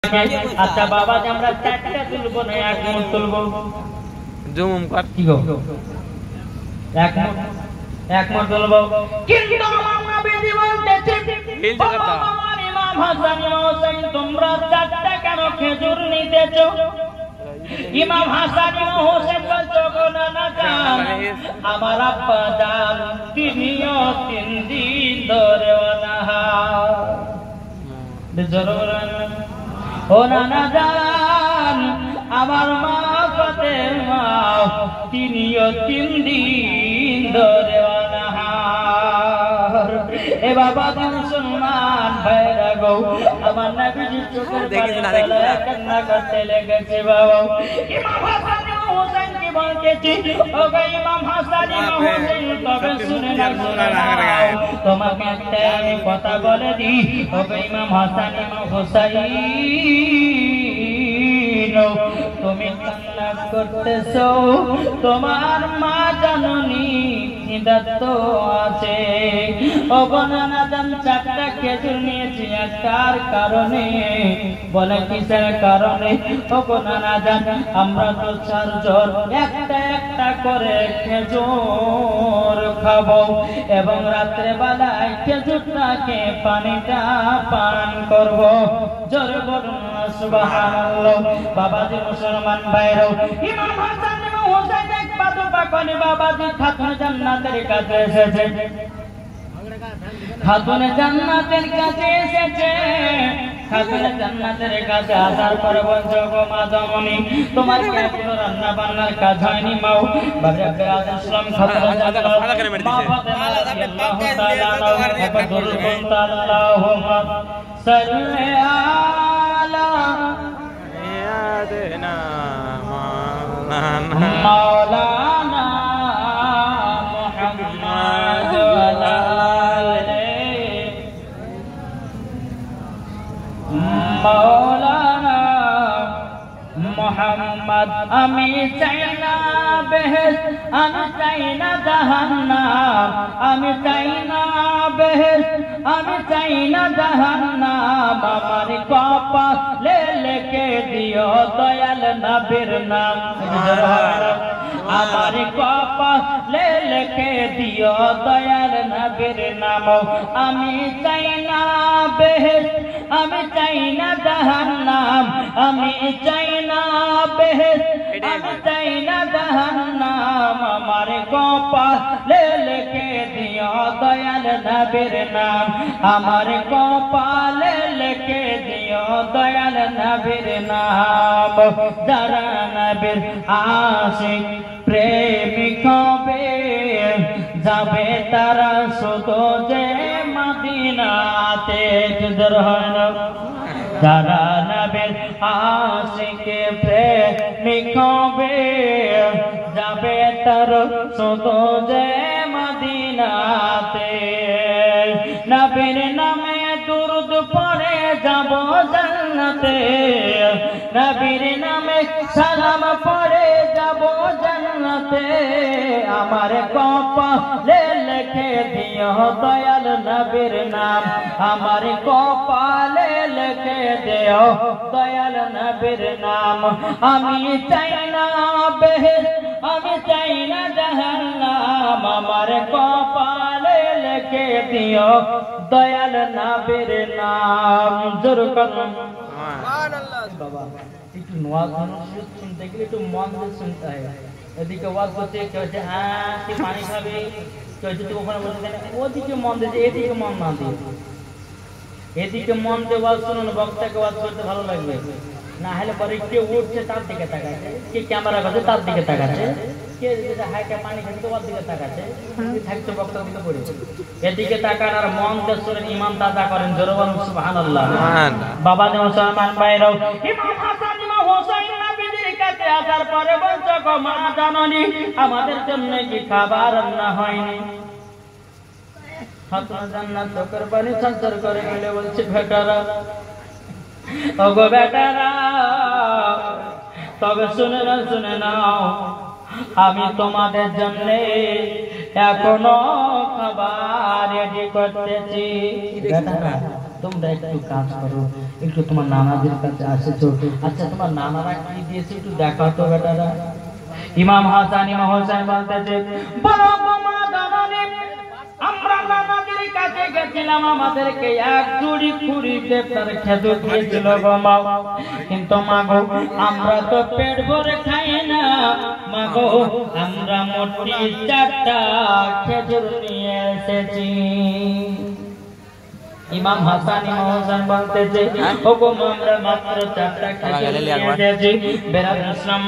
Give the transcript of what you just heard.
আচ্ছা বাবা আমরা চারটা তুলবো না এক মন তুলবো জুম কর কি গো এক মন তুলবো কিন্তু আমার নবী বলতেছে এই জায়গাটা আমার ইমাম হাসান হোসেন তোমরা চারটা কেন খেজুর নিতেছো ইমাম হাসান হোসেন বলছো গো না জান আমার আব্বা জান তিনিও 3 দিন ধরে অনাহার জরুরান ও নানা জান আমার মা ফাতেমা তিনিও 3 দিন ধরে অনাহার এ বাবা মুসলমান ভাইরা গো আমার নবীজি চোখের পানি কান্না করতে লেগেছে বাবা ইমাম হাসান হোসেন কি বলতেছি ও গো ইমাম হাসান হোসেন তবে শুনে না তোমাকে একটা আমি কথা বলে দিই ও গো ইমাম হাসান হোসেন তুমি কান্না করতেছো তোমার মা জননী নিদত্ত আছে ও বনানা জান চারটা খেজুর নিয়েছি একটার কারণে বলে কিসের কারণে ও বনানা জান আমরা তো 4 জন একটা একটা করে খেজুর খাবো এবং রাত্রে বেলায় খেজুরটাকে পানিটা পান করব জোরে বলুন সুবহানাল্লাহ বাবাজি মুসলমান ভাইরা ইমাম হাসান হোসেন এক পাদুকা কোনি বাবাজি খাতুন জান্নাতের কাছে এসেছে খাতুন জান্নাতের কাছে এসেছে খাতুন জান্নাতের কাছে আসার পরে বলছো গো মা জমনি তোমার কি এখনো রান্না বান্নার কাজ হয়নি মাও বাবা আব্দুল ইসলাম খাতুন জান্নাত মা ফাতেমা রাদিয়াল্লাহু তাআলা আনহা দুরুদ আল্লাহুম্মা সাল্লি আলা ইয়াদেনা মাওলানা মুহাম্মদ ওয়া মাওলানা মুহাম্মদ আমি চাই না বেহেশত আমি চাই না জাহান্নাম আমি চাই না বেহেশত আমি চাই না জাহান্নাম আমার কপালে লিখে দিও দয়াল নবীর নাম আমার কপালে লিখে দিও দয়াল নবীর নাম আমি চাই না বেহেশত আমি চাই না জাহান্নাম আমি চাই না বেহেশত আমি চাই না জাহান্নাম আমার কপালে লিখে দিও দয়াল নবীর নাম আমার কপালে লিখে দিও দয়াল নবীর নাম যারা নবীর আশিক প্রেমিক হবে যাবে তারা শুধু যে মদিনাতে যারা নবীর আশিক প্রেমিক হবে যাবে তারা শুধু যে মদিনাতে নবীর নামে দুরূদ পড়ে যাব জান্নাতে নবীর নামে সালাম পড়ে যাব জান্নাতে আমার কপালে লিখে দিও দয়াল নবীর নাম আমার কপালে লিখে দিও দয়াল নবীর নাম আমি চাই না বেহেশত আমি চাই না জাহান্নাম আমার কপালে লিখে দিও দয়াল নবীর নাম জোর করুন সুবহানাল্লাহ বাবা একটু নওয়াজ শুনতে গেলে একটু মন দিয়ে শুনতে হয় এদিকে ওয়াজ করতে কেউ হচ্ছে হ্যাঁ তুই পানি খাবি কেউ হচ্ছে তুই ওখানে বসে ওদিকে মন দিয়েছে এদিকে মন না দিয়ে এদিকে মন দিয়ে ওয়াজ শুনুন বক্তাকে ওয়াজ করতে ভালো লাগবে না হলে পরে কে উঠছে তার দিকে তাকাচ্ছে কে ক্যামেরা করছে তার দিকে তাকাচ্ছে কে যেটা হাইটা পানি খাচ্ছে ওর দিকে তাকাচ্ছে থাকছে বক্তার দিকে পড়ে এদিকে তাকান আর মন দিয়ে শুনেন ইমাম তাজা করেন জোরে বলুন সুবহানাল্লাহ বাবা যে মুসলমান ভাইরাও ইমাম হাসান ইমাম হোসেন নবীজির কাছে আসার পরে বলছো গো মা জননী আমাদের জন্য কি খাবার রান্না হয়নি খাতুন জান্নাত চোখের পানি সঞ্চার করে গেলে বলছে বেটারা ওগো বেটারা তবে শুনে নাও আমি তোমাদের জন্য এখনো খাবার রেডি করতেছি তোমরা একটু কাজ করো, একটু তোমার নানাদের কাছে আসেছো, আচ্ছা তোমার নানারা কি দিয়েছে একটু দেখাও তো বেটারা। ইমাম হাসান ইমাম হোসেন বলতেছে, বলো গো মা দাদারে, আমরা নানাদের কাছে গেছিলাম, আমাদেরকে এক জুড়ি কুড়ি দেবতার খেজুর দিয়েছিল গো মা, কিন্তু মা গো আমরা তো পেট ভরে খাই না মা গো, আমরা মোটি 4টা খেজুর নিয়ে এসেছি। ইমাম হাসান ইমাম হোসেন বলতেছে, ওগো আমরা মাত্র 4টা খেজুর নিয়ে এসেছি। বেরাদ ইসলাম